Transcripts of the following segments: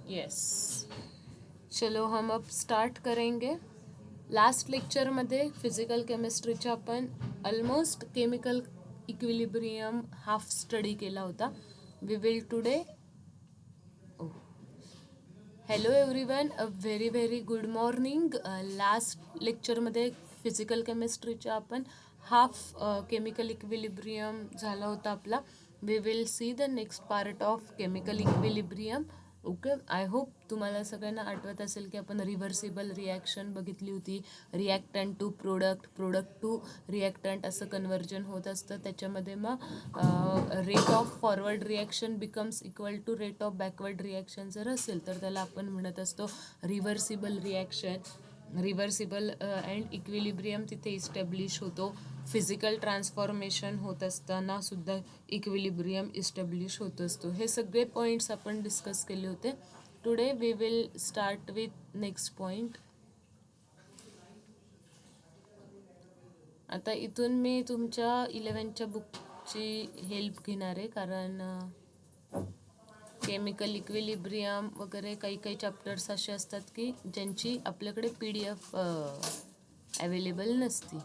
Yes, चलो हम अब start करेंगे. लास्ट लेक्चरमध्ये फिजिकल केमिस्ट्रीच्या आपण almost chemical equilibrium half study केला होता. We will today. Hello everyone, a very very good morning. Last लेक्चरमध्ये फिजिकल केमिस्ट्रीच्या आपण हाफ केमिकल इक्विलिब्रियम झाला होता आपला. We will see the next part of chemical equilibrium. Okay, I hope तुम्हाला सगळ्यांना आठवत असेल की आपण रिव्हर्सिबल रिॲक्शन बघितली होती. Reactant to product, product to reactant असं कन्व्हर्जन होत असतं. त्याच्यामध्ये मग rate of forward reaction becomes equal to rate of backward reaction जर असेल तर त्याला आपण म्हणत असतो reversible reaction. Reversible and equilibrium तिथे इस्टॅब्लिश होतो. फिजिकल ट्रान्सफॉर्मेशन होत असताना सुद्धा इक्विलिब्रियम इस्टॅब्लिश होत असतो. हे सगळे पॉईंट्स आपण डिस्कस केले होते. Today we will start with next point. आता इथून मी तुमच्या 11च्या बुकची हेल्प घेणार आहे, कारण केमिकल इक्विलिब्रियम वगैरे काही काही चॅप्टर्स असे असतात की ज्यांची आपल्याकडे PDF अवेलेबल नसती.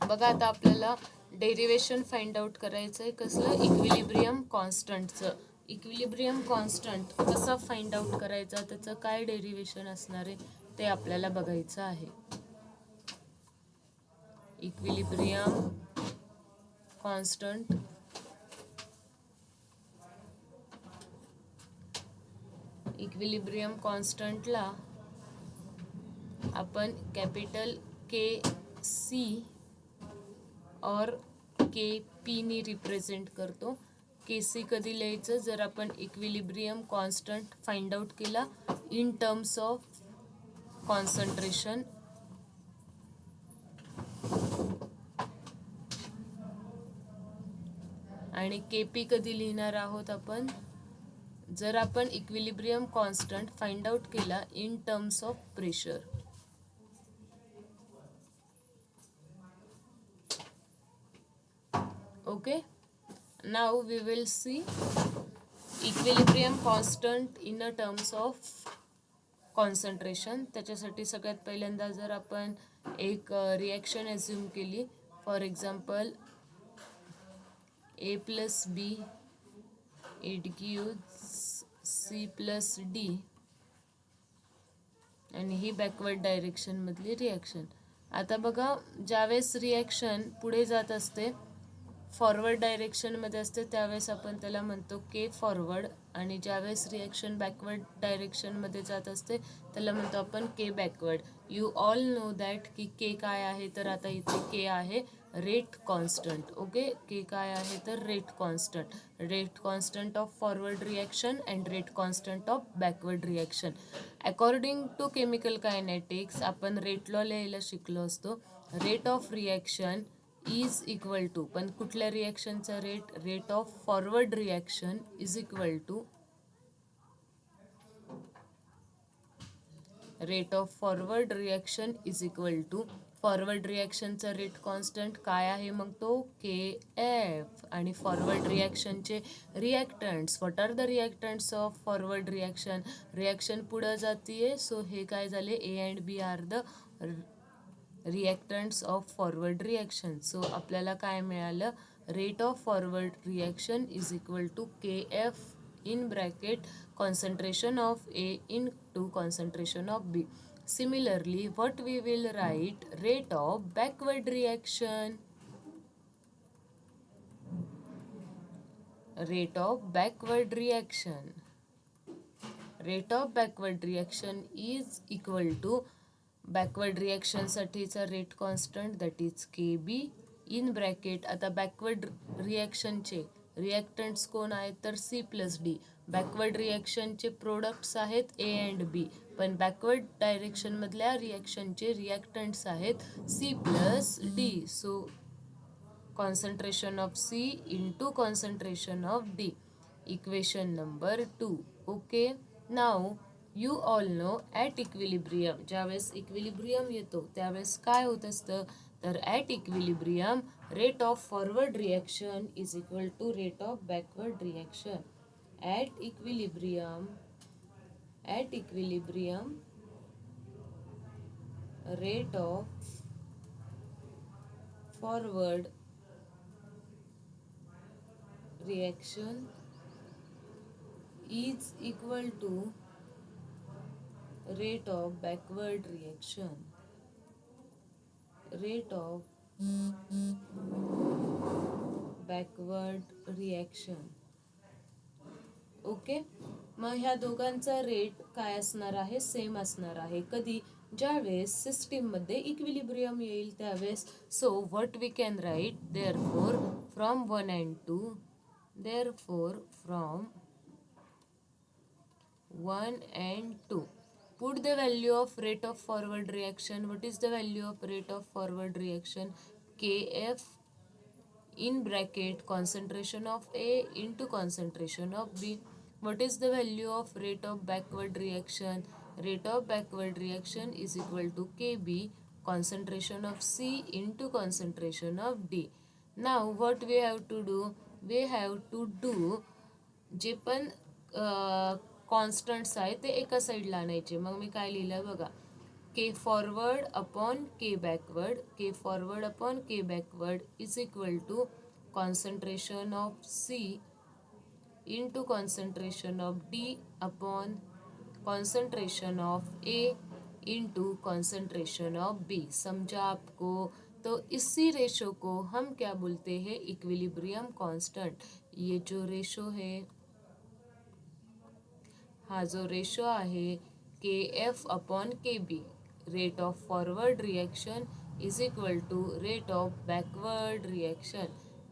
बघा, आता आपल्याला डेरिवेशन फाइंड आउट करायचं आहे. कसलं? इक्विलिब्रियम कॉन्स्टंटचं. इक्विलिब्रियम कॉन्स्टंट कसा फाइंड आउट करायचा, त्याचं काय डेरिवेशन असणार आहे ते आपल्याला बघायचं आहे. इक्विलिब्रियम कॉन्स्टंट इक्विलिब्रियम कॉन्स्टंटला आपण कॅपिटल KC और KP नी रिप्रेझेंट करतो. KC कधी लिहायचं? जर आपण इक्विलिब्रियम कॉन्स्टंट फाइंड आउट केला इन टर्म्स ऑफ कॉन्सन्ट्रेशन. आणि KP कधी लिहिणार आहोत आपण? जर आपण इक्विलिब्रियम कॉन्स्टंट फाइंड आउट केला in terms of pressure. Okay, now we will see equilibrium constant in a terms of concentration. त्याच्यासाठी सगळ्यात पहिल्यांदा जर आपण एक रिॲक्शन ॲझ्युम केली, for example A+B it gives C+D, आणि ही बॅकवर्ड डायरेक्शनमधली रिॲक्शन. आता बघा, ज्यावेळेस रिॲक्शन पुढे जात असते, फॉरवर्ड डायरेक्शनमध्ये असते, त्यावेळेस आपण त्याला म्हणतो K फॉरवर्ड, आणि ज्यावेळेस रिॲक्शन बॅकवर्ड डायरेक्शनमध्ये जात असते त्याला म्हणतो आपण K backward. You all know that की K काय आहे? तर आता इथे K आहे रेट कॉन्स्टंट. ओके, K काय आहे? तर rate constant. Rate constant of forward reaction and rate constant of backward reaction. According to chemical kinetics आपण रेट लॉ लिहायला शिकलो असतो. Rate of reaction is equal to, पण कुठल्या रिॲक्शनचा rate? Rate of forward reaction is equal to rate of forward reaction is equal to forward रिॲक्शनचा rate constant काय आहे? मग तो KF. आणि फॉरवर्ड रिॲक्शनचे reactants, what are the reactants of forward reaction? Reaction पुढं जातीये, सो हे काय झाले? A and B are the reactants of forward reaction. So आपल्याला काय मिळालं? Rate of forward reaction is equal to KF in bracket concentration of A into concentration of B. Similarly, what we will write? Rate of backward reaction. Rate of backward reaction. Rate of backward reaction is equal to backward रिॲक्शनसाठीचा rate constant that is KB in bracket. आता बॅकवर्ड रिॲक्शनचे रिॲक्टंट्स कोण आहेत? तर C+D. Backward रिॲक्शनचे products आहेत A and बी, पण बॅकवर्ड डायरेक्शनमधल्या रिॲक्शनचे रिॲक्टंट्स आहेत C plus D. So concentration of C into concentration of D. Equation number 2. Okay. Now you all know at equilibrium, ज्यावेळेस इक्विलिब्रियम येतो त्यावेळेस काय होत असतं, तर at equilibrium rate of forward reaction is equal to rate of backward reaction. At equilibrium rate of forward reaction is equal to rate of backward reaction. Rate of backward reaction. Okay. मग ह्या दोघांचा rate काय असणार आहे, same असणार आहे. कधी, ज्यावेळेस सिस्टीममध्ये इक्विलिब्रियम येईल त्यावेळेस. So what we can write, therefore from 1 and 2, therefore from 1 and 2 put the value of rate of forward reaction. What is the value of rate of forward reaction? Kf in bracket concentration of A into concentration of B. What is the value of rate of backward reaction? Rate of backward reaction is equal to Kb concentration of C into concentration of D. Now what we have to do, we have to do जे पण constants आहेत ते एका साईडला आणायचे. मग मी काय लिहिलं बघा, K forward upon K backward, K forward upon K backward is equal to concentration of C into concentration of D upon concentration of A into concentration of B. समझा आपको? तो इसी रेशो को हम क्या बोलते हैं, इक्विलिब्रियम कांस्टेंट. ये जो रेशो है, हा जो रेशो आहे K F upon K B, rate of forward reaction is equal to rate of backward reaction.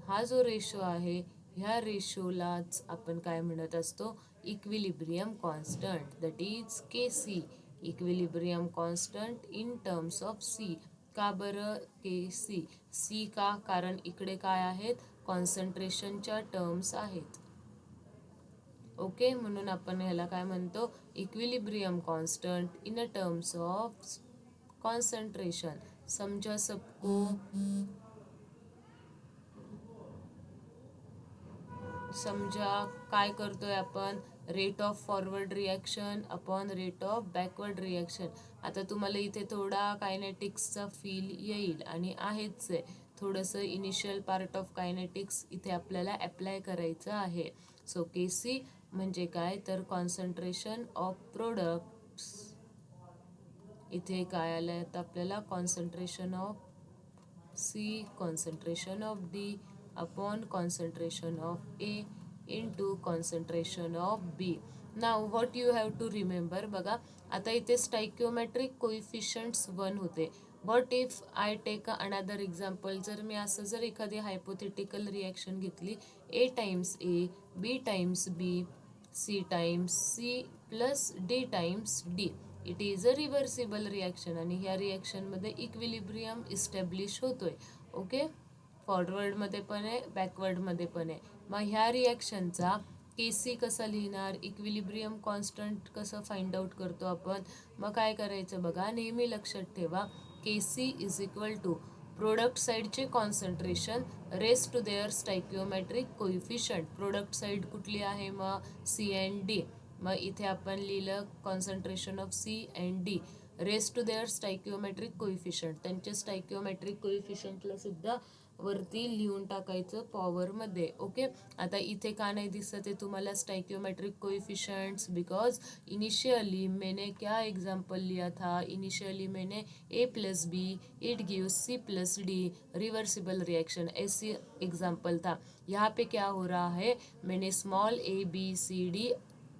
हा जो रेशो आहे ह्या रेशोलाच आपण काय म्हणत असतो, equilibrium constant. That is K C, equilibrium constant in terms of C. का बरं के सी? सी का? कारण इकडे काय आहेत, कॉन्सन्ट्रेशनच्या टर्म्स आहेत. ओके. म्हणून आपण ह्याला काय म्हणतो, equilibrium constant in a terms of concentration. समझा सबको? समजा काय करतोय आपण, rate of forward reaction upon rate of backward reaction. आता तुम्हाला इथे थोडा कायनेटिक्सचा फील येईल आणि आहेच आहे. थोडंसं इनिशियल पार्ट ऑफ कायनेटिक्स इथे आपल्याला अप्लाय करायचं आहे. सो के सी म्हणजे काय, तर कॉन्सन्ट्रेशन ऑफ प्रोडक्ट्स. इथे काय आलं आहे आपल्याला, concentration of C, concentration of D upon concentration of A into concentration of B. Now what you have to remember. बघा आता इथे स्टायक्योमेट्रिक कोइफिशियंट्स 1 होते. But if I take another example, जर मी असं जर एखादी हायपोथेटिकल रिॲक्शन घेतली, A times A, B times B, C times C plus D times D, it is a reversible reaction. आणि ह्या रिॲक्शनमध्ये इक्विलिब्रियम इस्टॅब्लिश होतोय. ओके. फॉरवर्डमध्ये पण आहे, बॅकवर्डमध्ये पण आहे. मग ह्या रिॲक्शनचा के सी कसा लिहिणार, इक्विलिब्रियम कॉन्स्टंट कसं फाइंड आउट करतो आपण. मग काय करायचं बघा, नेहमी लक्षात ठेवा, K C is equal to product साईडचे concentration raise to their stoichiometric coefficient. Product side कुठली आहे मग, सी अँड डी. मग इथे आपण लिहिलं concentration of C and D raise to their stoichiometric coefficient. त्यांचे स्टायक्योमेट्रिक कोइफिशियंटला सुद्धा वरती लिहून टाकायचं पॉवरमध्ये. ओके. आता इथे का नाही दिसत आहे तुम्हाला स्टायक्योमेट्रिक कोइफिशियंट्स, बिकॉज इनिशियली मैंने क्या एग्जाम्पल लिया था, इनिशियली मैंने A plus B it gives C plus D reversible reaction, ऐसी एग्जाम्पल था. यहाँ पे क्या हो रहा है, मैंने small A B C D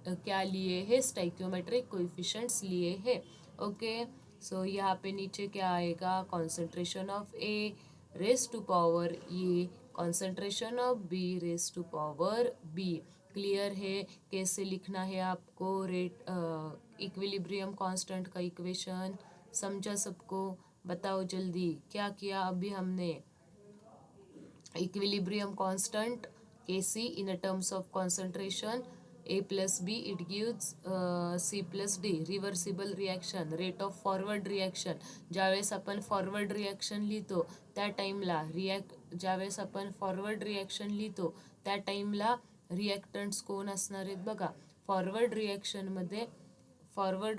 क्या लिए है, स्टाइक्योमेट्रिक कोइफिशिएंट्स लिए है. ओके. सो यहाँ पे नीचे क्या आएगा, concentration of A raise to power A, concentration of B raise to power B. Clear है कैसे लिखना है आपको रेट इक्विलिब्रियम कांस्टेंट का इक्वेशन? समझा सबको? बताओ जल्दी, क्या किया अभी हमने? equilibrium constant Kc in a terms of concentration A plus B, it gives C plus D. Reversible reaction, rate of forward reaction. ज्यावेळेस आपण फॉरवर्ड रिॲक्शन लिहितो त्या टाईमला ज्यावेळेस आपण फॉरवर्ड रिॲक्शन लिहितो त्या टाईमला रिॲक्टंट्स कोण असणार आहेत बघा. फॉरवर्ड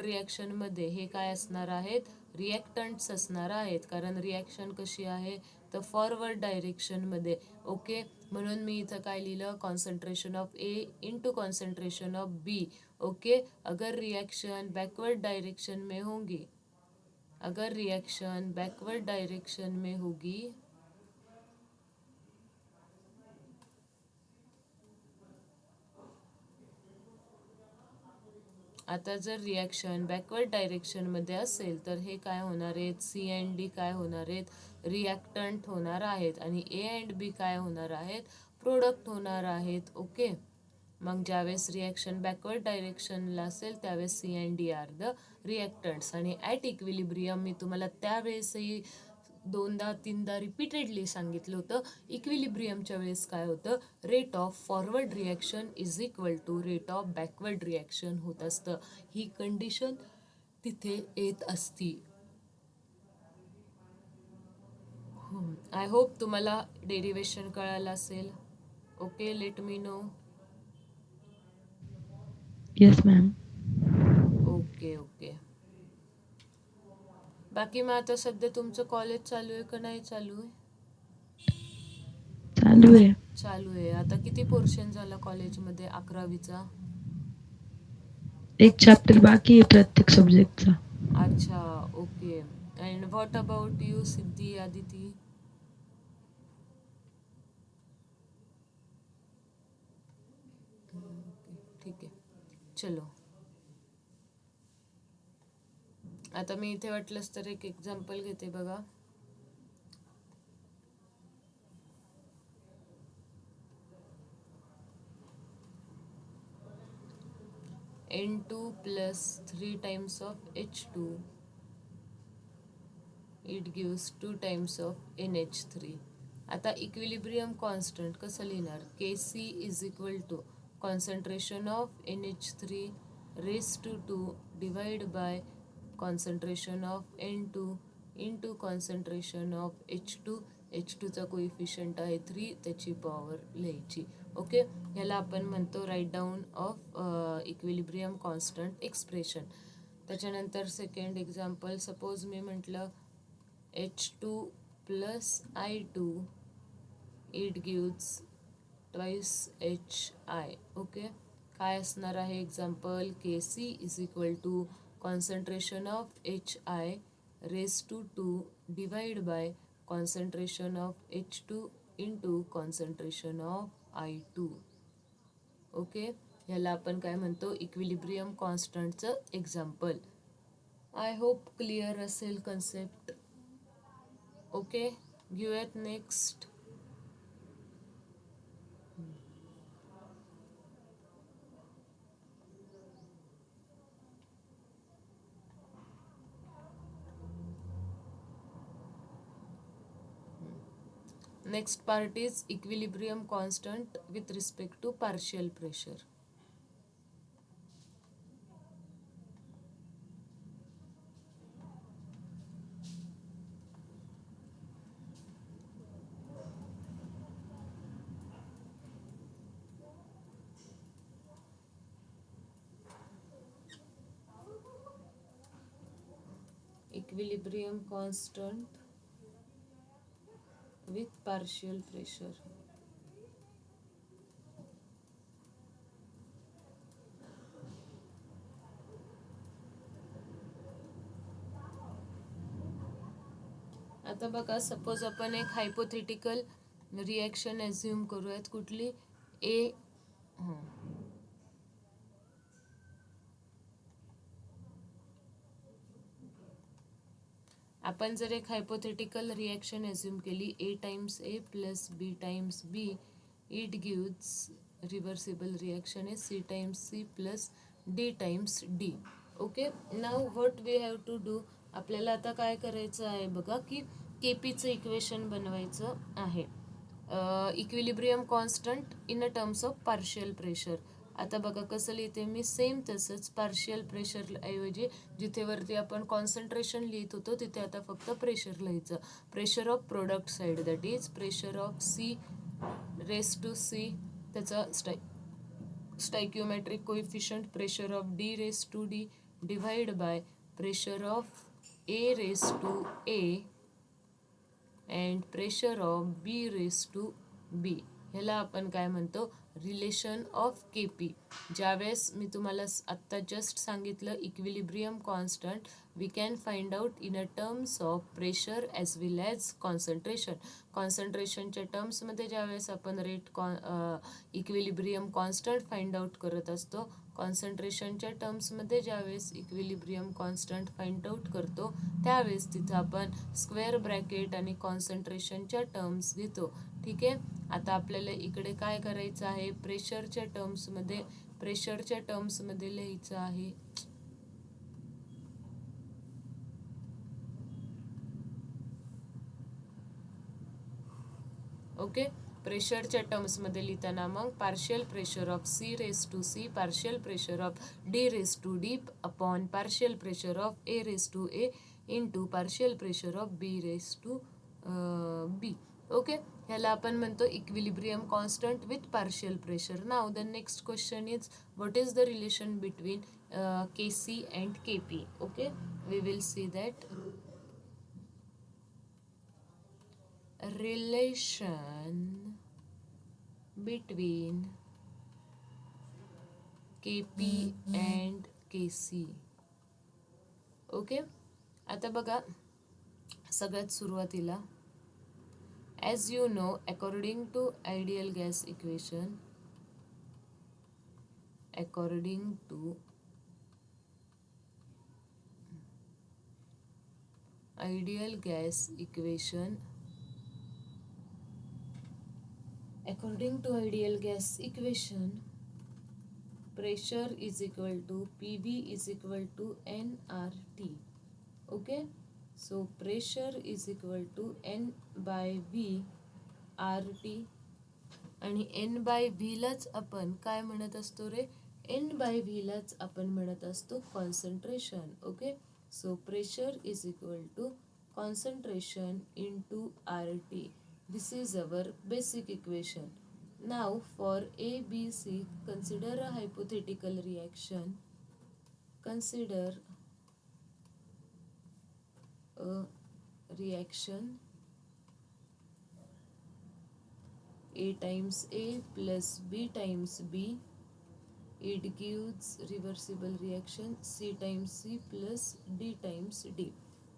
रिॲक्शनमध्ये हे काय असणार आहेत? रिॲक्टंट्स असणार आहेत, कारण रिॲक्शन कशी आहे तर फॉरवर्ड डायरेक्शनमध्ये. ओके, म्हणून मी इथं काय लिहिलं? Concentration of A into concentration of B. Okay, अगर रिॲक्शन बैकवर्ड डायरेक्शन में होगी आता जर रिॲक्शन बॅकवर्ड डायरेक्शनमध्ये असेल तर हे काय होणार आहेत? सी अँड डी काय होणार आहेत? रिॲक्टंट होणार आहेत. आणि ए अँड बी काय होणार आहेत? प्रोडक्ट होणार आहेत. ओके, मग ज्यावेळेस रिॲक्शन बॅकवर्ड डायरेक्शनला असेल त्यावेळेस C and D are the reactants. आणि ॲट इक्विलिब्रियम मी तुम्हाला त्यावेळेसही 2दा-3दा रिपीटेडली सांगितलं होतं, इक्विलिब्रियमच्या वेळेस काय होतं? Rate of forward reaction is equal to rate of backward reaction होत असतं. ही कंडिशन तिथे येत असती. आय होप तुम्हाला डेरिवेशन कळालं असेल. Okay, let me know. Yes ma'am. Okay okay. बाकी मग आता सध्या तुमचं कॉलेज चालू आहे का नाही चालू आहे? चालू आहे. चालू आहे. आता किती पोर्शन झाला कॉलेजमध्ये 11वीचा? एक चॅप्टर बाकी आहे प्रत्येक सब्जेक्टचा. अच्छा, okay. And what about you Siddhi, Aditi? ठीक आहे, चलो. आता मी इथे वाटलंच तर एक एक्झाम्पल घेते बघा. N2 plus 3 times of H2, it gives 2 times of NH3. आता इक्विलिब्रियम कॉन्स्टंट कसं लिहिणार? Kc is equal to concentration of NH3 raised to 2 divide by concentration of N2 into concentration of H2. H2चा coefficient आहे 3, त्याची power लिहायची. Okay, ह्याला आपण म्हणतो write down of equilibrium constant expression. त्याच्यानंतर सेकंड एक्झाम्पल, सपोज मी म्हटलं H2 plus I2, it gives twice HI. Okay, काय असणार आहे example? Kc is equal to concentration of HI raise to 2 divide by concentration of H2 into concentration of I2. Okay, ह्याला आपण काय म्हणतो? Equilibrium कॉन्स्टंटचं एक्झाम्पल. आय होप क्लिअर असेल concept. Okay, घेऊयात next. Next part is equilibrium constant with respect to partial pressure. Equilibrium constant with partial pressure. आता बघा, suppose आपण एक हायपोथेटिकल रिॲक्शन ॲझ्युम करूयात. कुठली? ए. आपण जर एक हायपोथेटिकल रिॲक्शन ॲझ्युम केली, A times A plus B times B it gives reversible reaction is C times C plus D times D. Okay, now what we have to do, आपल्याला आता काय करायचं आहे बघा की केपीचं इक्वेशन बनवायचं आहे. Equilibrium constant in a terms of partial pressure. आता बघा कसं लिहिते मी, सेम तसंच पार्शियल प्रेशर ऐवजी जिथे वरती आपण कॉन्सन्ट्रेशन लिहित होतो तिथे आता फक्त प्रेशर लिहायचं. Pressure of product side that is pressure of C raise to C, त्याचा stoichiometric coefficient pressure of D raise to D divide by pressure of A raise to A and pressure of B raise to B. ह्याला आपण काय म्हणतो, relation of K P. ज्यावेळेस मी तुम्हाला आत्ता just सांगितलं equilibrium constant we can find out in a terms of pressure as well as concentration. कॉन्सन्ट्रेशनच्या टर्म्समध्ये ज्यावेळेस आपण इक्विलिब्रियम कॉन्स्टंट फाइंड आउट करत असतो, कॉन्सन्ट्रेशनच्या टर्म्समध्ये ज्यावेळेस इक्विलिब्रियम कॉन्स्टंट फाइंड आउट करतो त्यावेळेस तिथं आपण स्क्वेअर ब्रॅकेट आणि कॉन्सन्ट्रेशनच्या टर्म्स घेतो. ठीक आहे, आता आपल्याला इकडे काय करायचं आहे, प्रेशरच्या टर्म्समध्ये लिहायचं आहे. ओके, प्रेशरच्या टर्म्समध्ये लिहिताना मग partial pressure of C raise to C, partial pressure of D raise to D upon partial pressure of A raise to A into partial pressure of B raise to B. Okay, ह्याला आपण म्हणतो equilibrium constant with partial pressure. Now the next question is what is the relation between K C and K P. Okay, we will see that relation between KP and KC. ओके, आता बघा सगळ्यात सुरुवातीला as you know according to ideal gas equation, according to ideal gas equation, pressure is equal to PV is equal to nRT. Okay, so pressure is equal to N by V RT आणि N by V लाच आपण काय म्हणत असतो रे, N by V लाच आपण म्हणत असतो concentration. Okay, so pressure is equal to concentration into RT. This is our basic equation. Now for ABC consider a hypothetical reaction. Consider a reaction A times A plus B times B. It gives reversible reaction C times C plus D times D.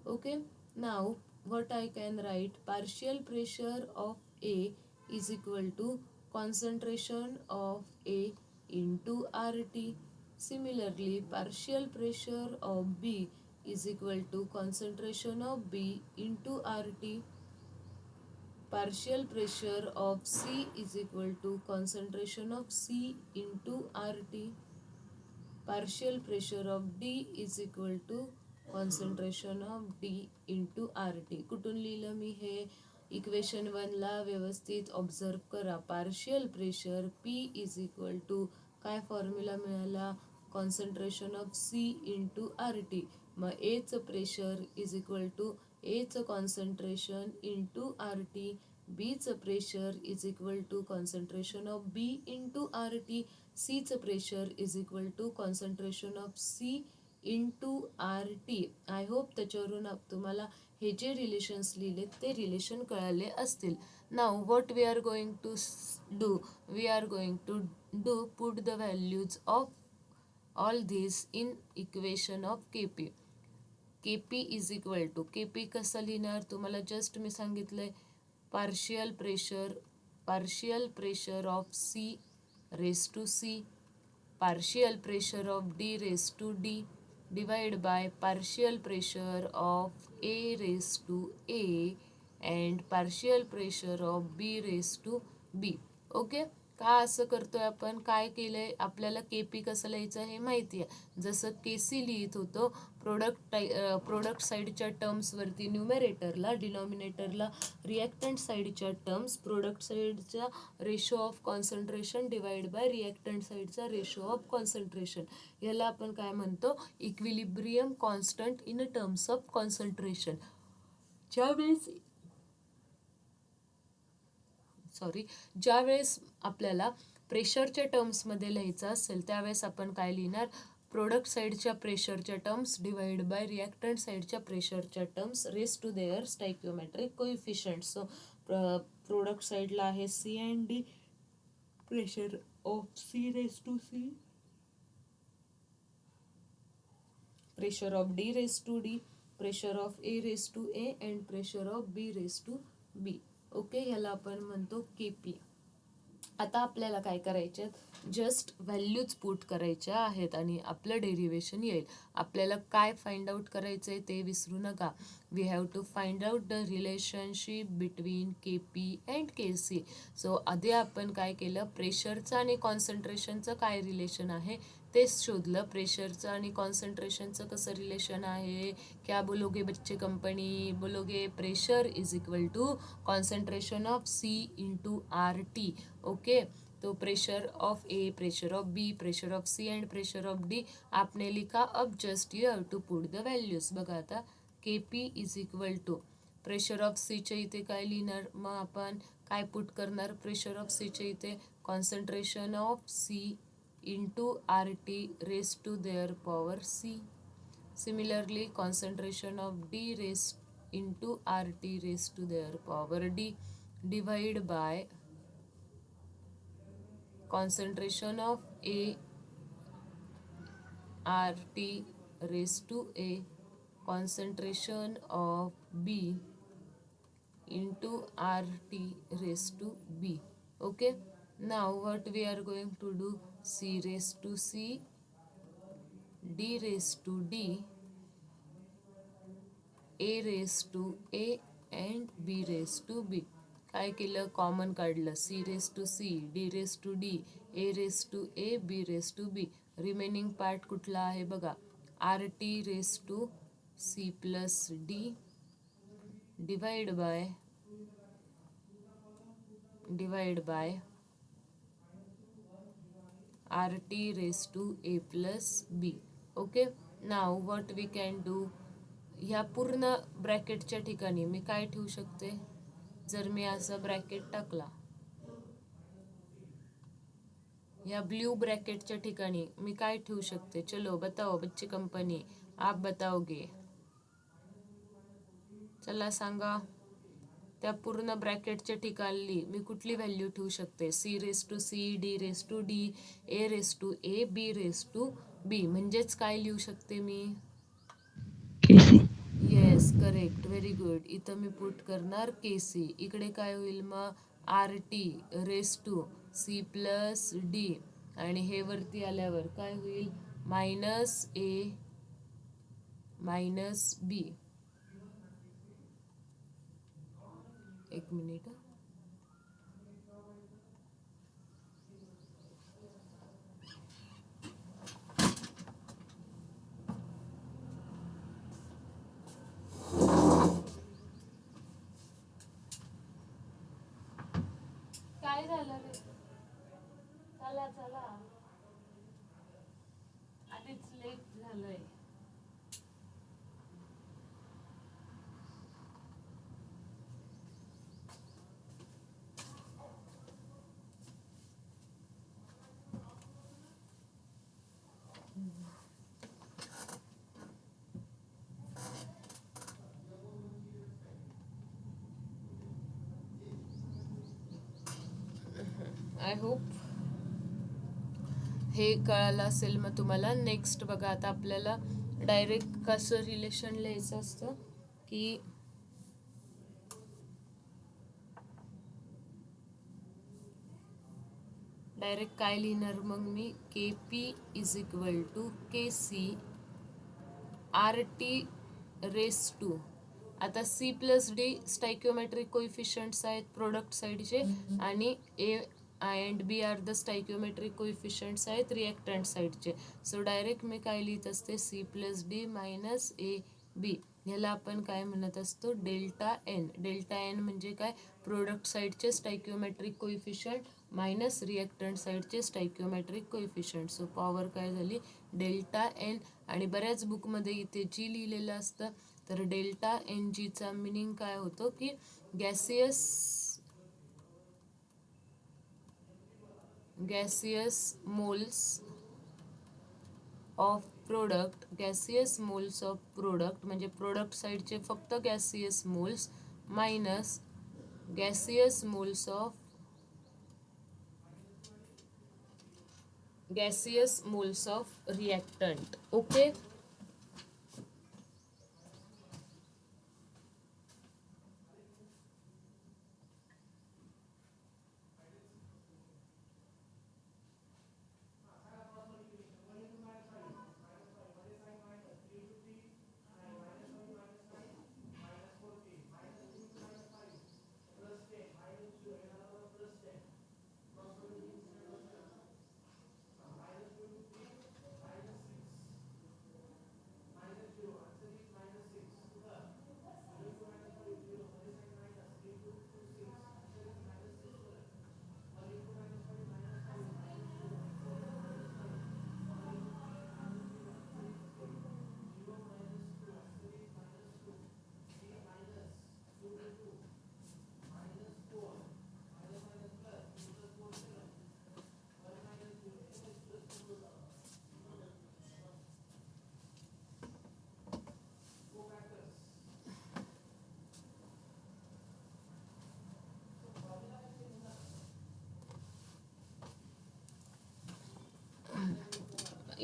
Okay, now what I can write, partial pressure of A is equal to concentration of A into RT. Similarly, partial pressure of B is equal to concentration of B into RT. Partial pressure of C is equal to concentration of C into RT. Partial pressure of D is equal to concentration of D into RT. कुठून लिहिलं मी हे, equation 1 ला व्यवस्थित observe करा. Partial pressure P is equal to काय formula मिळाला, concentration of C into RT. मग एचं प्रेशर इज इक्वल टू एचं कॉन्सन्ट्रेशन इंटू RT. बीचं pressure is equal to concentration of B into RT. सीचं pressure is equal to concentration of C into RT. I hope त्याच्यावरून तुम्हाला हे जे relations लिहिले ते रिलेशन कळाले असतील. नाव what we are going to do, we are going to put the values of all this in equation of KP. KP is equal to, KP कसं लिहिणार तुम्हाला जस्ट मी सांगितलंय, partial pressure of C raise to C, partial pressure of D raise to D divide by partial pressure of A raise to A and partial pressure of B raise to B. Okay. का असं करतोय आपण, काय केलंय, आपल्याला KP कसं लिहायचं हे माहिती आहे. जसं केसी लिहित होतो प्रोडक्ट साईडच्या टर्म्सवरती न्यूमरेटरला, डिनॉमिनेटरला रिॲक्टंट साईडच्या टर्म्स, प्रोडक्ट साईडचा ratio of concentration divide by reactant साईडचा रेशो ऑफ कॉन्सन्ट्रेशन. याला आपण काय म्हणतो, equilibrium constant in terms of concentration. ज्यावेळेस आपल्याला प्रेशरच्या टर्म्समध्ये लिहायचं असेल त्यावेळेस आपण काय लिहिणार, प्रोडक्ट साईडच्या प्रेशरच्या टर्म्स डिवाइड बाय रिॲक्टंट साईडच्या प्रेशरच्या terms raise to their stoichiometric coefficient. So product साईडला आहे C and D, pressure of C raise to C, pressure of D raise to D, pressure of A raise to A and pressure of B raise to B. Okay, ह्याला आपण म्हणतो KP. आता आपल्याला काय करायचे, just values put करायच्या आहेत आणि आपलं डेरिव्हेशन येईल. आपल्याला काय फाइंड आउट करायचं आहे ते विसरू नका. We have to find out the relationship between K P and K C. So आधी आपण काय केलं, प्रेशरचं आणि कॉन्सन्ट्रेशनचं काय रिलेशन आहे तेच शोधलं. प्रेशरचं आणि कॉन्सन्ट्रेशनचं कसं रिलेशन आहे, क्या बोलोगे बच्चे कंपनी, बोलोगे pressure is equal to concentration of C into R T. Okay, तो pressure of A, pressure of B, pressure of C and pressure of D आपने लिखा. अब just you have to put the values. बघा आता, K P is equal to pressure of सीच्या इथे काय लिहिणार, मग आपण काय पुट करणार, प्रेशर ऑफ सीच्या इथे concentration of C into R T raise to their power C. Similarly concentration of D raise into R T raise to their power D divide by concentration of A RT raised to A, concentration of B into RT raised to B. Okay, now what we are going to do, C raised to C, D raised to D, A raised to A and B raised to B. काय केलं, common काढलं, C raise to C, D raise to D, A raise to A, B raise to B. Remaining part कुठला आहे बघा, R T raise to C plus D divide by R T raise to A plus B. Okay, now what we can do, ह्या पूर्ण ब्रॅकेटच्या ठिकाणी मी काय ठेवू शकते, जर मी असा ब्रॅकेट टाकला, या ब्ल्यू ब्रॅकेटच्या ठिकाणी मी काय ठेवू शकते, चलो बताओ बच्चे कंपनी, आप बताओगे, चला सांगा. त्या पूर्ण ब्रॅकेटच्या ठिकाणी मी कुठली व्हॅल्यू ठेवू शकते, C raise to C, D raise to D, A raise to A, B raise to B. म्हणजेच काय लिहू शकते मी, KC. Yes, correct, very good. इथं मी पुट करणार के सी. इकडे काय होईल मग, R T raise to C plus D, आणि हे वरती आल्यावर काय होईल, मायनस ए मायनस बी. एक मिनिट, काय झालं रे, चला चला, आधीच लेट झालंय. आय होप हे कळालं असेल मग तुम्हाला. नेक्स्ट बघा, आता आपल्याला डायरेक्ट कसं रिलेशन लिहायचं असतं की डायरेक्ट काय लिहिणार मग मी, K P is equal to K C R T raise to, आता C plus D stoichiometric coefficients आहेत प्रोडक्ट साईडचे, आणि A I and B are the stoichiometric coefficients आहेत रिॲक्टंट साईडचे. सो डायरेक्ट मी काय लिहित असते, C plus D minus A B. ह्याला आपण काय म्हणत असतो, डेल्टा एन. डेल्टा एन म्हणजे काय, प्रोडक्ट साईडचे स्टायक्योमेट्रिक कोइफिशियंट मायनस रिॲक्टंट साईडचे स्टायक्योमेट्रिक कोइफिशियंट. सो पॉवर काय झाली, डेल्टा एन. आणि बऱ्याच बुकमध्ये इथे जी लिहिलेलं असतं, तर डेल्टा एन जीचा मिनिंग काय होतो की गॅसियस मोल्स ऑफ प्रोडक्ट म्हणजे प्रोडक्ट साईडचे फक्त gaseous moles minus gaseous moles of reactant. Okay.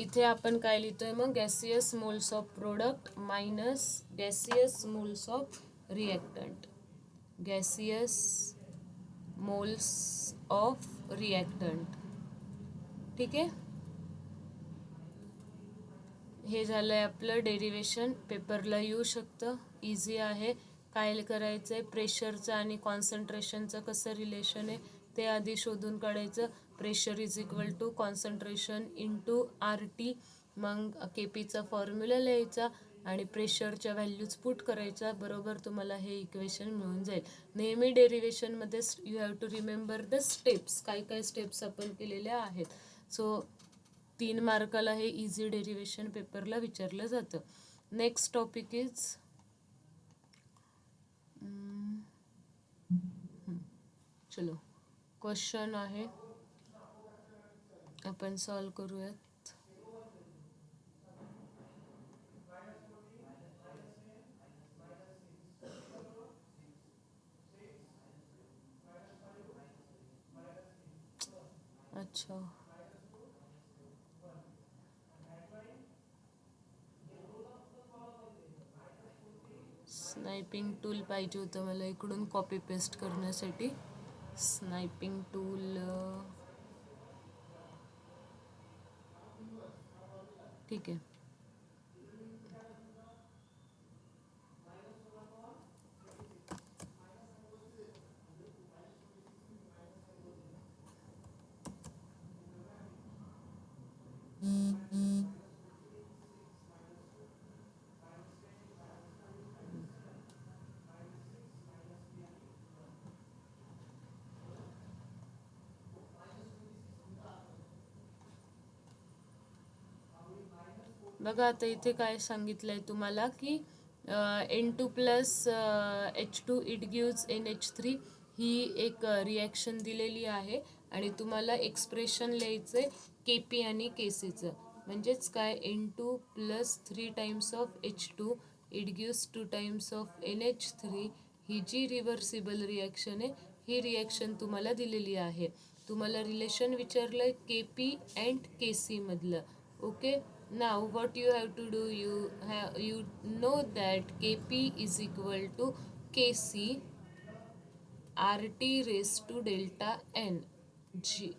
इथे आपण काय लिहितोय मग, gaseous moles of product minus gaseous moles of reactant. Gaseous moles of reactant. ठीक आहे. हे झालं आहे आपलं डेरिवेशन. पेपरला येऊ शकतं, इझी आहे. काय करायचं आहे, प्रेशरचं आणि कॉन्सन्ट्रेशनचं कसं रिलेशन आहे ते आधी शोधून काढायचं. Pressure is equal to concentration into R T. मग के पीचा फॉर्म्युला लिहायचा आणि प्रेशरच्या व्हॅल्यूज पुट करायचा. बरोबर तुम्हाला हे इक्वेशन मिळून जाईल. नेहमी डेरिवेशनमध्ये you have to remember the steps. काय काय स्टेप्स आपण केलेल्या आहेत. सो 3 मार्काला हे इझी डेरिवेशन पेपरला विचारलं जातं. नेक्स्ट टॉपिक इज चलो क्वेश्चन आहे, आपण सॉल्व करूयात. अच्छा, स्नायपिंग टूल पाहिजे होतं मला इकडून कॉपी पेस्ट करण्यासाठी. स्नायपिंग टूल ठीक आहे. बघा आता इथे काय सांगितलंय तुम्हाला की N2 plus H2 it gives NH3 ही एक रिॲक्शन दिलेली आहे आणि तुम्हाला एक्सप्रेशन लिहायचंय KP आणि KCचं. म्हणजेच काय, N2 plus 3 times of H2 it gives 2 times of NH3. ही जी रिव्हर्सिबल रिॲक्शन आहे ही रिॲक्शन तुम्हाला दिलेली आहे. तुम्हाला रिलेशन विचारलंय KP अँड KC मधलं. Okay. Now what you have to do, you know that Kp is equal to Kc RT raised to delta n g.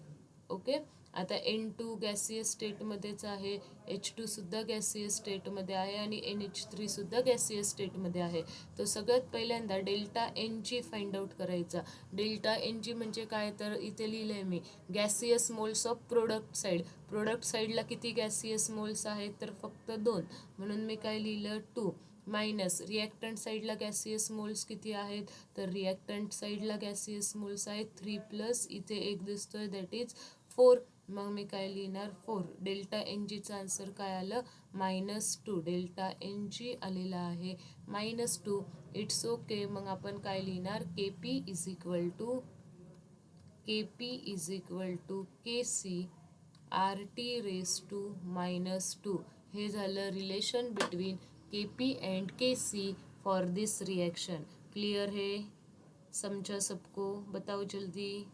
Okay. आता N2 गॅसियस स्टेटमध्येच आहे, H2 सुद्धा गॅसियस स्टेटमध्ये आहे आणि NH3 सुद्धा gaseous स्टेटमध्ये आहे. तर सगळ्यात पहिल्यांदा delta N G find out करायचा. डेल्टा एन जी म्हणजे काय, तर इथे लिहिलं आहे मी gaseous moles of product side. Product साईडला किती गॅसियस मोल्स आहेत, तर फक्त 2, म्हणून मी काय लिहिलं 2 मायनस रिॲक्टंट साईडला गॅसियस मोल्स किती आहेत, तर रिॲक्टंट साईडला गॅसियस मोल्स आहेत 3 प्लस इथे एक दिसतोय दॅट इज 4. मग मी काय लिहिणार 4. डेल्टा एन जीचा आन्सर काय आलं -2. डेल्टा एन जी आलेला आहे -2. It's okay. मग आपण काय लिहिणार K P is equal to K C R T raise to -2. हे झालं relation between K P and K C for this reaction. Clear है? समझा सबको? बताओ जल्दी.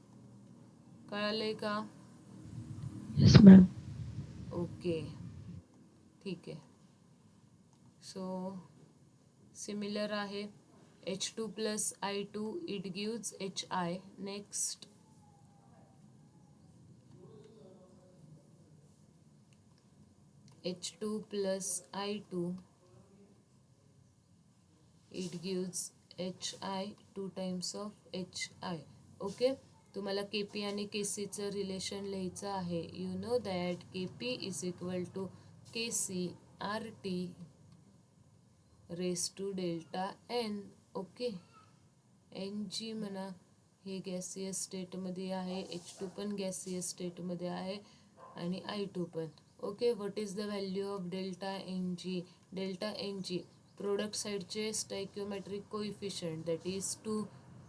कळालंय का? Yes, ma'am. ओके, ठीक आहे. सो सिमिलर आहे. H2 plus I2 it gives HI. Next H2 plus I2 it gives HI 2 times of HI. Okay, तुम्हाला KP आणि KCचं रिलेशन लिहायचं आहे. You know that KP is equal to KC RT raise to delta N. Okay, NG म्हणा, हे gaseous स्टेटमध्ये आहे, H2 पण गॅसियस स्टेटमध्ये आहे आणि I2 पण. Okay, what is the value of delta N G? Delta N G product साईडचे stoichiometric coefficient that is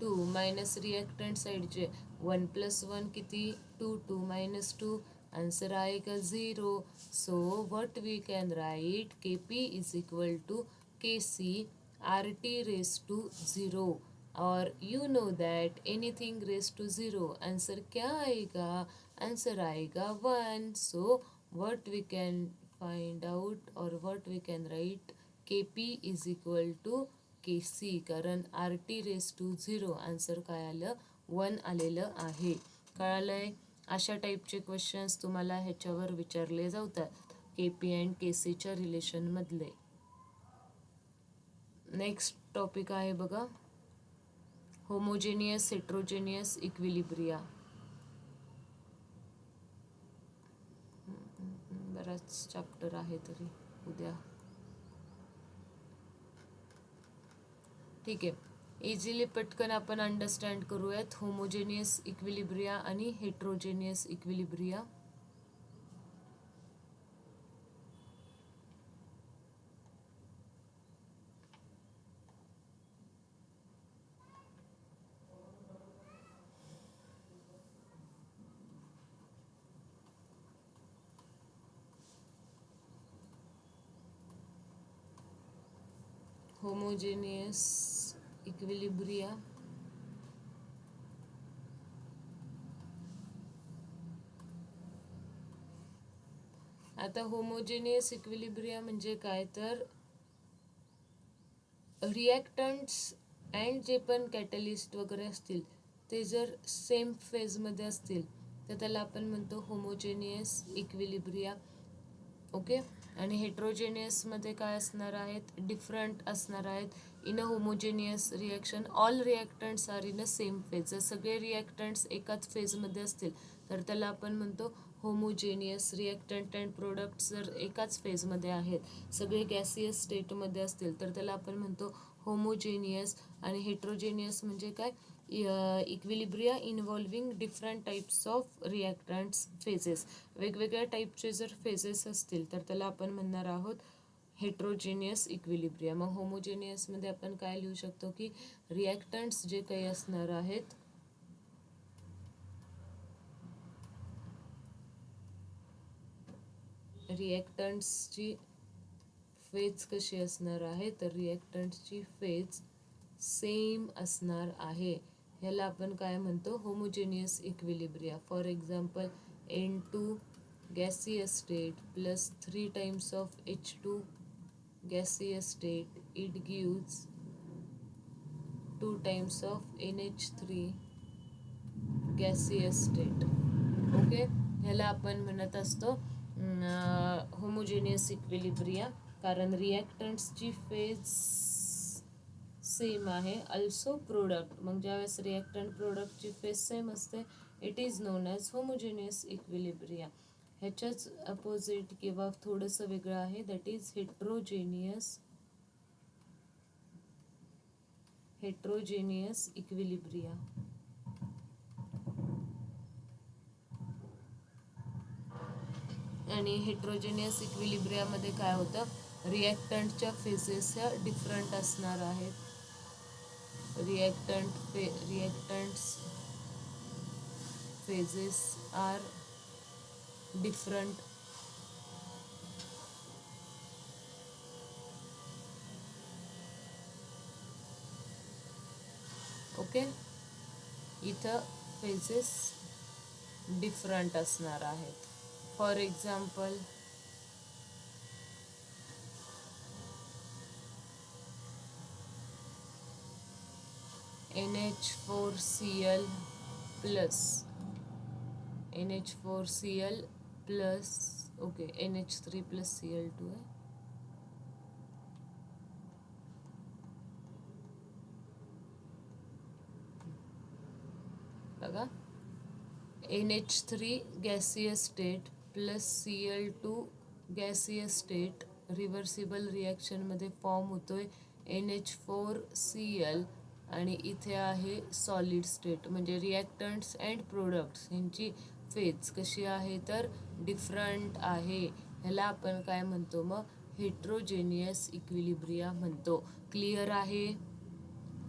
2 minus reactant साईडचे 1 + 1 किती 2 मायनस 2. आन्सर आएगा 0. So what we can write K P is equal to K C R T raise to 0. और you know that anything raise to 0 answer क्या आएगा? Answer आएगा 1. So what we can find out or what we can write KP is equal to KC, कारण RT raise to 0 answer काय आलं 1 आलेलं आहे. कळालंय? अशा टाईपचे क्वेश्चन्स तुम्हाला ह्याच्यावर विचारले जातात KP अँड KCच्या रिलेशनमधले. नेक्स्ट टॉपिक आहे बघा होमोजेनियस हेट्रोजेनियस इक्विलिब्रिया. बराच चॅप्टर आहे तरी उद्या. ठीक आहे, इझिली पटकन आपण अंडरस्टँड करूयात होमोजेनियस इक्विलिब्रिया आणि हेट्रोजेनियस इक्विलिब्रिया. होमोजेनियस इक्विलिब्रिया आता होमोजेनियस इक्विलिब्रिया म्हणजे काय, तर रिॲक्टंट्स अँड जे पण कॅटलिस्ट वगैरे असतील ते जर सेम फेजमध्ये असतील तर त्याला आपण म्हणतो होमोजेनियस इक्विलिब्रिया. ओके, आणि हेट्रोजेनियसमध्ये काय असणार आहेत, डिफरंट असणार आहेत. In a homogeneous reaction all reactants are in a same phase. जर सगळे रिॲक्टंट्स एकाच फेजमध्ये असतील तर त्याला आपण म्हणतो होमोजेनियस. रिॲक्टंट अँड प्रोडक्ट्स जर एकाच फेजमध्ये आहेत, सगळे गॅसियस स्टेटमध्ये असतील तर त्याला आपण म्हणतो होमोजेनियस. आणि हेट्रोजेनियस म्हणजे काय, equilibria involving different types of reactants phases. वेगवेगळ्या टाईपचे जर फेजेस असतील तर त्याला आपण म्हणणार आहोत हेट्रोजेनियस इक्विलिब्रिया. मग होमोजेनियसमध्ये आपण काय लिहू शकतो की रिॲक्टंट्स जे काही असणार आहेत रिॲक्टंट्सची फेज कशी असणार आहे, तर रिॲक्टंट्सची फेज सेम असणार आहे. ह्याला आपण काय म्हणतो homogeneous equilibria. For example N2 gaseous state plus 3 times of H2 gaseous state it gives 2 times of NH3 gaseous state. Okay, ह्याला आपण म्हणत असतो होमोजेनियस इक्विलिब्रिया, कारण रिॲक्टंट्सची फेज सेम आहे. अल्सो प्रोडक्ट, मग ज्यावेळेस रिॲक्टंट प्रोडक्टची फेज सेम असते it is known as homogeneous equilibria. ह्याच्याच अपोजिट किंवा थोडंसं वेगळं आहे, दॅट इज हेट्रोजेनियस इक्विलिब्रिया. आणि हेट्रोजेनियस इक्विलिब्रियामध्ये काय होतं, रिॲक्टंटच्या फेजेस ह्या डिफरंट असणार आहेत. Reactants phases are different. Okay, इथं फेजेस डिफरंट असणार आहेत. For example NH4Cl plus okay NH3 plus Cl2 आहे. बघा, NH3 gaseous state plus Cl2 gaseous state reversible रिॲक्शनमध्ये फॉर्म होतोय NH4Cl, आणि इथे आहे सॉलिड स्टेट. म्हणजे रिॲक्टंट्स अँड प्रोडक्ट्स यांची फेज कशी आहे तर डिफरंट आहे. ह्याला आपण काय म्हणतो मग, हेट्रोजेनियस इक्विलिब्रिया म्हणतो. क्लिअर आहे?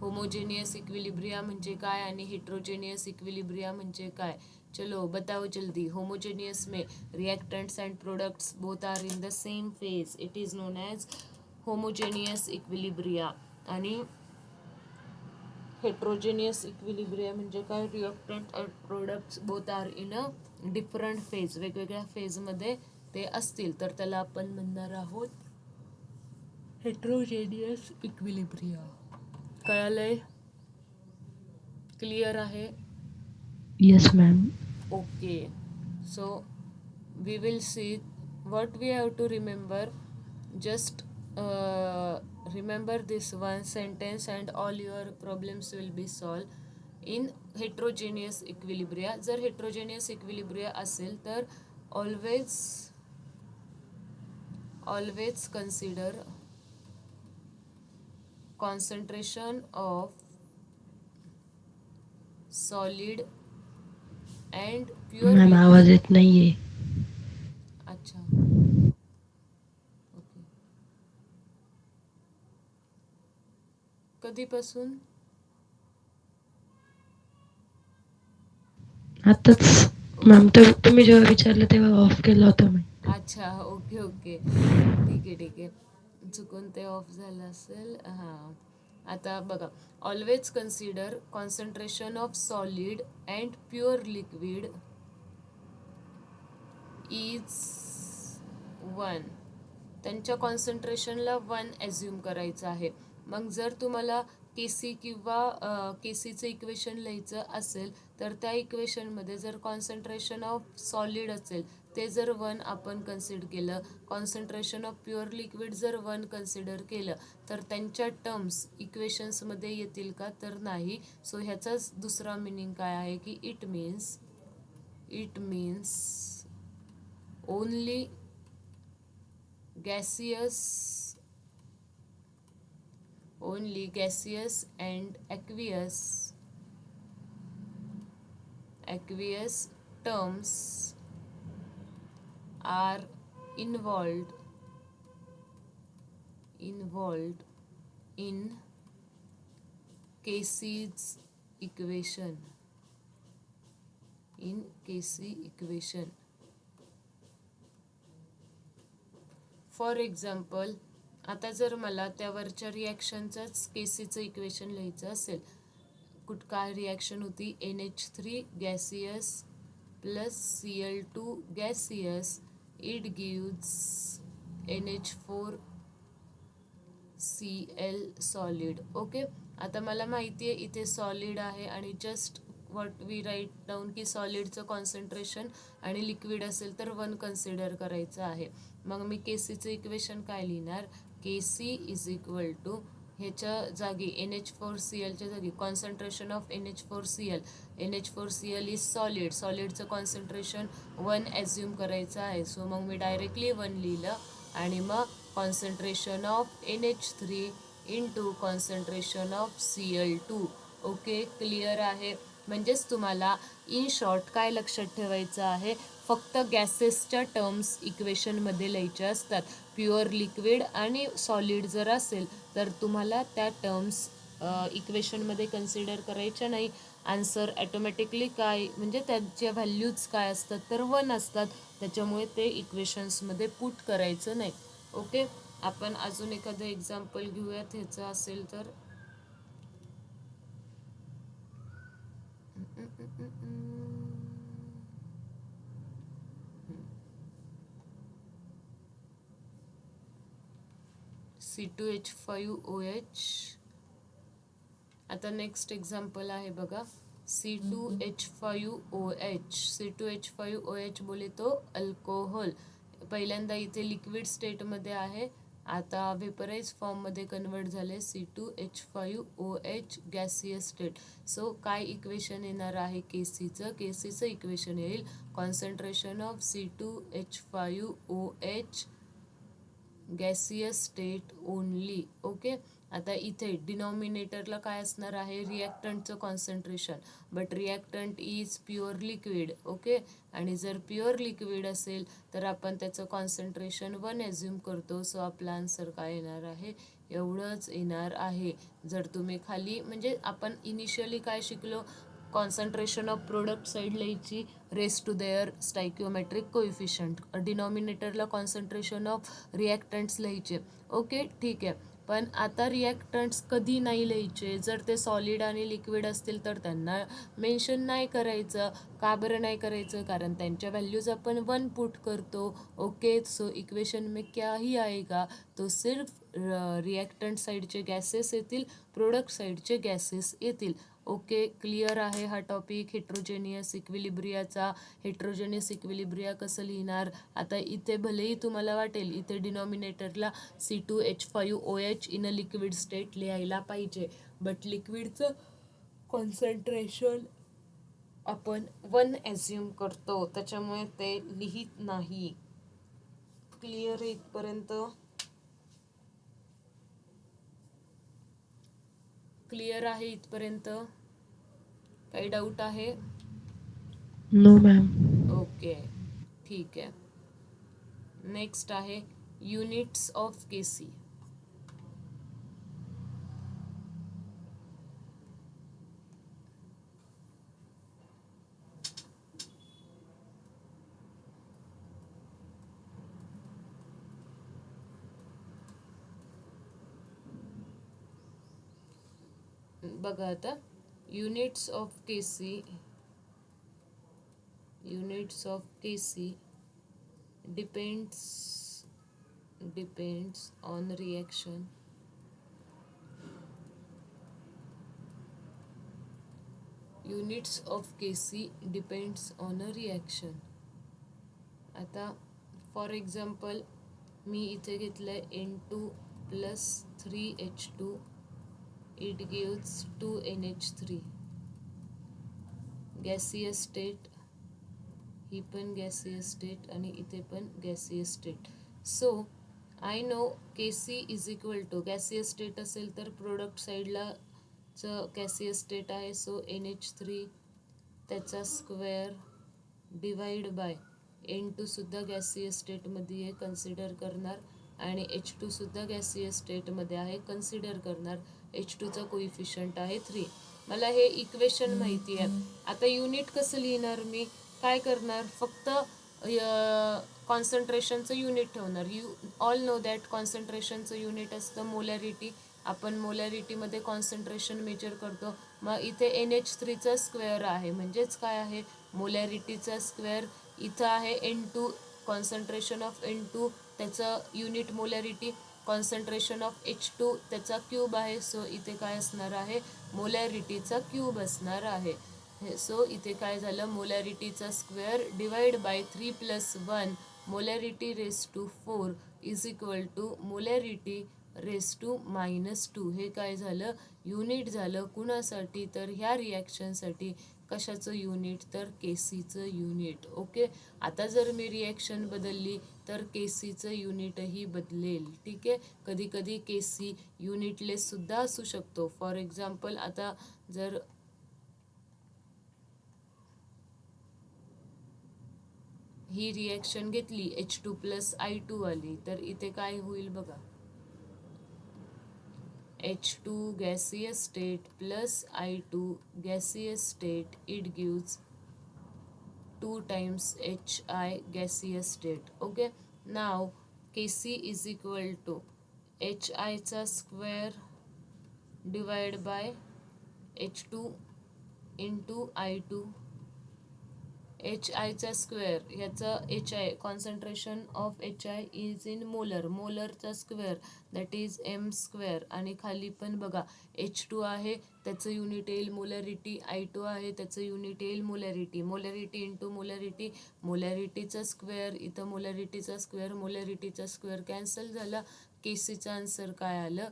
होमोजेनियस इक्विलिब्रिया म्हणजे काय आणि हेट्रोजेनियस इक्विलिब्रिया म्हणजे काय? चलो बताओ जल्दी. होमोजेनियस में reactants and products both are in the same phase, it is known as homogeneous equilibria. आणि हेट्रोजेनियस इक्विलिब्रिया म्हणजे काय, reactant and products both are in a different phase, वेगवेगळ्या फेजमध्ये ते असतील तर त्याला आपण म्हणणार आहोत हेट्रोजेनियस इक्विलिब्रिया. कळालंय? क्लिअर आहे? Yes, ma'am. Okay, so we will see what we have to remember. Just remember this one sentence and all your problems will be solved. In heterogeneous equilibria, जर heterogeneous equilibria असेल तर always consider concentration of solid and pure ma'am liquid. आवाज येत नाहीये. अच्छा, okay. कधीपासून? आताच ma'am, तर तुम्ही जेव्हा विचारलं तेव्हा ऑफ केला होता मी. अच्छा, ओके ओके, ठीक आहे. चुकून ते ऑफ झालं असेल. हां, आता बघा, always consider concentration of solid and pure liquid is 1. त्यांच्या कॉन्सन्ट्रेशनला 1 ॲझ्युम करायचं आहे. मग जर तुम्हाला केसी किंवा केसीचं इक्वेशन लिहायचं असेल तर त्या इक्वेशनमध्ये जर कॉन्सन्ट्रेशन ऑफ सॉलिड असेल ते जर 1 आपण कन्सिडर केलं, कॉन्सन्ट्रेशन ऑफ प्युअर लिक्विड जर 1 कन्सिडर केलं तर त्यांच्या टर्म्स इक्वेशन्समध्ये येतील का तर नाही. सो ह्याचाच दुसरा मिनिंग काय आहे की it means only gaseous and aqueous terms are involved in Casey's equation. For example, आता जर मला त्यावरच्या रिॲक्शनचंच केसीचं इक्वेशन लिहायचं असेल, काय रिॲक्शन होती, NH3 gaseous plus Cl2 gaseous, it gives NH4Cl solid. Okay, आता मला माहिती आहे इथे सॉलिड आहे आणि just what we write down की सॉलिडचं कॉन्सन्ट्रेशन आणि लिक्विड असेल तर 1 कन्सिडर करायचं आहे. मग मी केसीचं इक्वेशन काय लिहिणार, केसी इज इक्वल टू ह्याच्या जागी NH4Clच्या जागी concentration of NH4Cl. NH4Cl is solid, सॉलिडचं कॉन्सन्ट्रेशन 1 ॲझ्युम करायचं आहे. सो मग मी डायरेक्टली 1 लिहिलं आणि मग concentration of NH3 into concentration of Cl2. Okay, clear आहे. म्हणजेच तुम्हाला इन शॉर्ट काय लक्षात ठेवायचं आहे, फक्त गॅसेसच्या टर्म्स इक्वेशनमध्ये लिहायच्या असतात. प्युअर लिक्विड आणि सॉलिड जर असेल तर तुम्हाला त्या टर्म्स इक्वेशनमध्ये कन्सिडर करायच्या नाही. आन्सर ॲटोमॅटिकली काय म्हणजे त्याच्या व्हॅल्यूज काय असतात तर 1 असतात, त्याच्यामुळे ते इक्वेशन्समध्ये पुट करायचं नाही. ओके, आपण अजून एखादं एक्झाम्पल घेऊयात ह्याचं असेल तर. C2H5OH. आता नेक्स्ट एक्झाम्पल आहे बघा, C2H5OH. C2H5OH बोले तो अल्कोहोल. पहिल्यांदा इथे लिक्विड स्टेटमध्ये आहे, आता व्हेपराइज फॉर्ममध्ये कन्वर्ट झाले C2H5OH गॅसियस स्टेट. सो काय इक्वेशन येणार आहे केसीचं, केसीचं इक्वेशन येईल concentration of C2H5OH gaseous state only. Okay, आता इथे डिनॉमिनेटरला काय असणार आहे, रिॲक्टंटचं concentration, but reactant is pure liquid. Okay, आणि जर प्युअर लिक्विड असेल तर आपण त्याचं कॉन्सन्ट्रेशन 1 ॲझ्युम करतो. सो आपला आन्सर काय येणार आहे, एवढंच येणार आहे. जर तुम्ही खाली म्हणजे आपण इनिशियली काय शिकलो, कॉन्सन्ट्रेशन ऑफ प्रोडक्ट साईड लिहायची raise to their stoichiometric coefficient, डिनॉमिनेटरला कॉन्सन्ट्रेशन ऑफ रिॲक्टंट्स लिहायचे. ओके, ठीक आहे. पण आता रिॲक्टंट्स कधी नाही लिहायचे, जर ते सॉलिड आणि लिक्विड असतील तर त्यांना मेन्शन नाही करायचं. का बरं नाही करायचं, कारण त्यांच्या व्हॅल्यूज आपण 1 पुट करतो. ओके, सो इक्वेशन में क्या ही आएगा, तो सिर्फ रिॲक्टंट साईडचे गॅसेस येतील, प्रोडक्ट साईडचे गॅसेस येतील. ओके, क्लिअर आहे हा टॉपिक हेट्रोजेनियस इक्विलिब्रियाचा. हेट्रोजेनियस इक्विलिब्रिया कसं लिहिणार, आता इथे भलेही तुम्हाला वाटेल इथे डिनॉमिनेटरला C2H5OH in a liquid state लिहायला पाहिजे, बट लिक्विडचं कॉन्सन्ट्रेशन आपण 1 ॲझ्युम करतो, त्याच्यामुळे ते लिहित नाही. क्लिअर आहे इथपर्यंत, क्लिअर आहे इथपर्यंत, काही डाऊट आहे? No ma'am. ओके, ठीक आहे. नेक्स्ट आहे युनिट्स ऑफ केसी. बघा आता, units of Kc, units of Kc depends on reaction. Units of Kc depends on a reaction. आता फॉर एक्झाम्पल मी इथे घेतलंय N2 + 3H2, it gives 2NH3. Gaseous state, ही पण गॅसियस स्टेट आणि इथे पण gaseous state. So I know KC is equal to, gaseous state असेल तर प्रोडक्ट साईडला गॅसियस स्टेट आहे, सो NH3 त्याचा स्क्वेअर डिवाइड बाय N2 सुद्धा गॅसियस स्टेटमध्ये आहे, कन्सिडर करणार, आणि H2 सुद्धा गॅसियस स्टेटमध्ये आहे, कन्सिडर करणार. H2चा कोइफिशियंट आहे 3. मला हे इक्वेशन माहिती आहे. आता युनिट कसं लिहिणार मी, काय करणार, फक्त कॉन्सन्ट्रेशनचं युनिट ठेवणार. यू ऑल नो दॅट कॉन्सन्ट्रेशनचं युनिट असतं मोलॅरिटी. आपण मोलॅरिटीमध्ये कॉन्सन्ट्रेशन मेजर करतो. मग इथे NH3चा स्क्वेअर आहे, म्हणजेच काय आहे, मोलॅरिटीचा स्क्वेअर. इथं आहे N2, कॉन्सन्ट्रेशन ऑफ N2 त्याचं unit molarity, concentration of H2 त्याचा क्यूब आहे. सो इथे काय असणार आहे, मोलॅरिटीचा क्यूब असणार आहे. सो इथे काय झालं, मोलॅरिटीचा square divide by 3 + 1 molarity raise to 4 is equal to molarity raise to -2. हे काय झालं, युनिट झालं कुणासाठी, तर ह्या रिॲक्शनसाठी. कशाचं युनिट, तर केसीचं युनिट. ओके, आता जर मी रिॲक्शन बदलली तर केसीचं युनिटही बदलेल. ठीक आहे, कधी कधी केसी युनिटलेस सुद्धा असू शकतो. फॉर एक्झाम्पल, आता जर ही रिॲक्शन घेतली H2 + I2 आली, तर इथे काय होईल बघा, H2 gaseous state plus I2 gaseous state, it gives 2 times HI gaseous state. Okay, now Kc is equal to HI चा square divide by H2 into I2. H आयचा स्क्वेअर, ह्याचा H I concentration of H I is in molar, मोलरचा square that is M square. आणि खाली पण बघा H2 आहे त्याचं युनिट येईल मोलॅरिटी, I2 आहे त्याचं युनिट येईल मोलॅरिटी. मोलॅरिटी इंटू मोलॅरिटी, मोलॅरिटीचा स्क्वेअर, इथं मोलॅरिटीचा स्क्वेअर, मोलॅरिटीचा स्क्वेअर कॅन्सल झाला. केसीचा आन्सर काय आलं,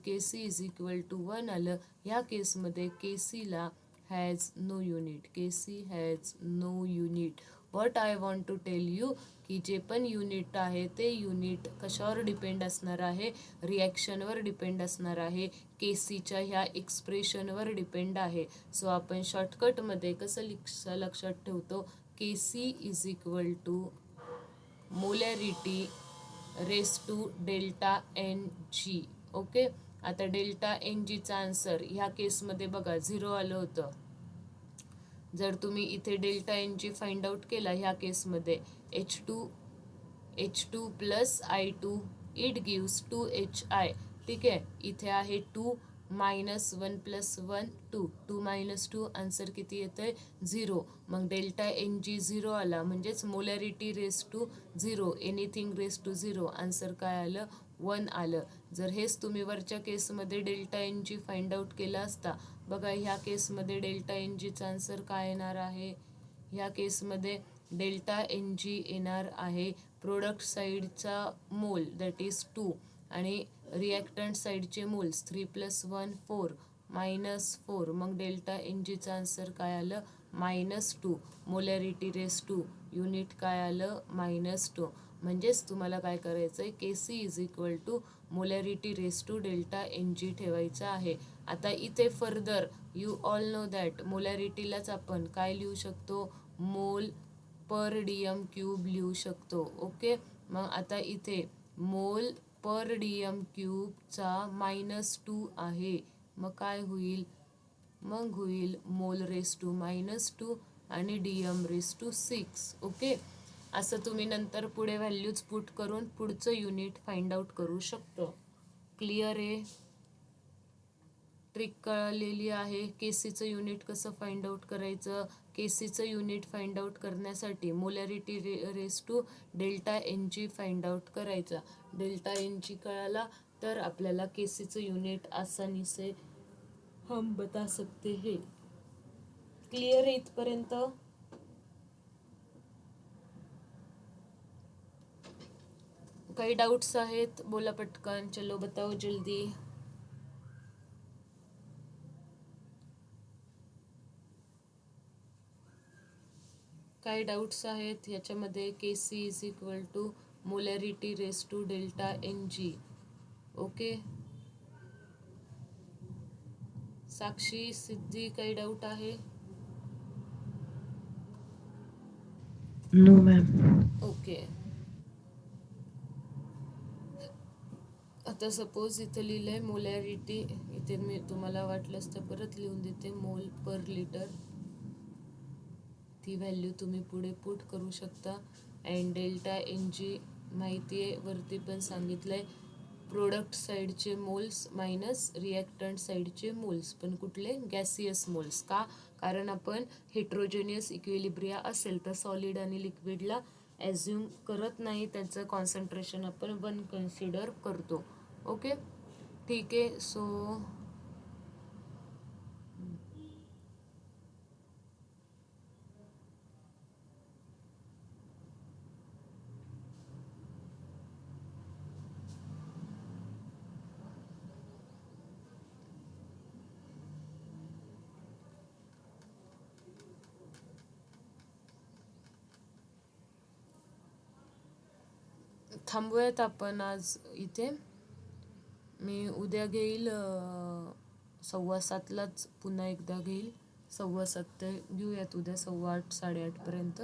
केसी इज इक्वल टू 1 आलं. ह्या केसमध्ये केसीला has no unit. Kc has no unit. What I want to tell you की जे पण युनिट आहे ते युनिट कशावर डिपेंड असणार आहे, रिॲक्शनवर डिपेंड असणार आहे, केसीच्या ह्या एक्सप्रेशनवर डिपेंड आहे. सो आपण शॉर्टकटमध्ये कसं लक्षात ठेवतो, KC is equal to molarity raise to delta N G. Okay, आता डेल्टा एन जीचा आन्सर ह्या केसमध्ये बघा 0 आलं होतं. जर तुम्ही इथे delta N G find out केला ह्या केसमध्ये H2 + I2 it gives 2HI. ठीक आहे, इथे आहे 2 -1 + 1 2, 2 - 2 आन्सर किती येतंय 0. मग डेल्टा एन जी 0 आला, म्हणजेच molarity raise to 0, anything raise to 0, answer काय आलं 1 आलं. जर हेच तुम्ही वरच्या केसमध्ये delta N G find out केला असता, बघा ह्या केसमध्ये डेल्टा एन जीचा आन्सर काय येणार आहे, ह्या केसमध्ये डेल्टा एन जी येणार आहे प्रोडक्ट साईडचा मोल दॅट इज 2 आणि रिॲक्टंट साईडचे मोल्स 3 + 1 4 -4. मग डेल्टा एन जीचा आन्सर काय आलं -2. मोलॅरिटी रेस टू युनिट काय आलं -2. म्हणजेच तुम्हाला काय करायचं आहे, KC is equal to molarity raise to delta N G ठेवायचं आहे. आता इथे further you all know that मोलॅरिटीलाच आपण काय लिहू शकतो, मोल पर डीएम क्यूब लिहू शकतो. ओके, मग आता इथे मोल पर डीएम क्यूबचा -2 आहे, मग काय होईल, मग होईल मोल रेस टू -2 आणि डीएम रेस टू 6. ओके, असं तुम्ही नंतर पुढे व्हॅल्यूज पुट करून पुढचं युनिट फाइंड आउट करू शकतो. क्लिअर आहे, ट्रिक कळलेली आहे. केसीचं युनिट कसं फाइंड आउट करायचं, केसीचं युनिट फाइंड आउट करण्यासाठी molarity raise to delta N G find out करायचा. डेल्टा एन जी कळाला तर आपल्याला केसीचं युनिट आसानी से हम बता सकते हैं. क्लिअर आहे इथपर्यंत? काही डाउट्स आहेत, बोला पटकन, चलो बताओ जल्दी. काही डाउट्स आहेत ह्याच्यामध्ये, KC is equal to molarity raise to delta N G. Okay, Sakshi, Siddhi, काही डाऊट आहे? No ma'am. ओके, आता सपोज इथं लिहिलंय मोलॅरिटी, इथे मी तुम्हाला वाटलंच तर परत लिहून देते, मोल पर लिटर. ती व्हॅल्यू तुम्ही पुढे पुट करू शकता. अँड डेल्टा एन जी माहिती आहे, वरती पण सांगितलंय, प्रोडक्ट साईडचे मोल्स मायनस रिॲक्टंट साईडचे मोल्स, पण कुठले, गॅसियस मोल्स. का, कारण आपण हेट्रोजेनियस इक्विलिब्रिया असेल तर सॉलिड आणि लिक्विडला ॲझ्युम करत नाही, त्याचं कॉन्सन्ट्रेशन आपण 1 कन्सिडर करतो. ओके, ठीक आहे. सो थांबूयात आपण आज इथे. मी उद्या घेईल 7:15लाच पुन्हा एकदा घेईल. 7:15 ते घेऊयात उद्या 7:15 8:30पर्यंत.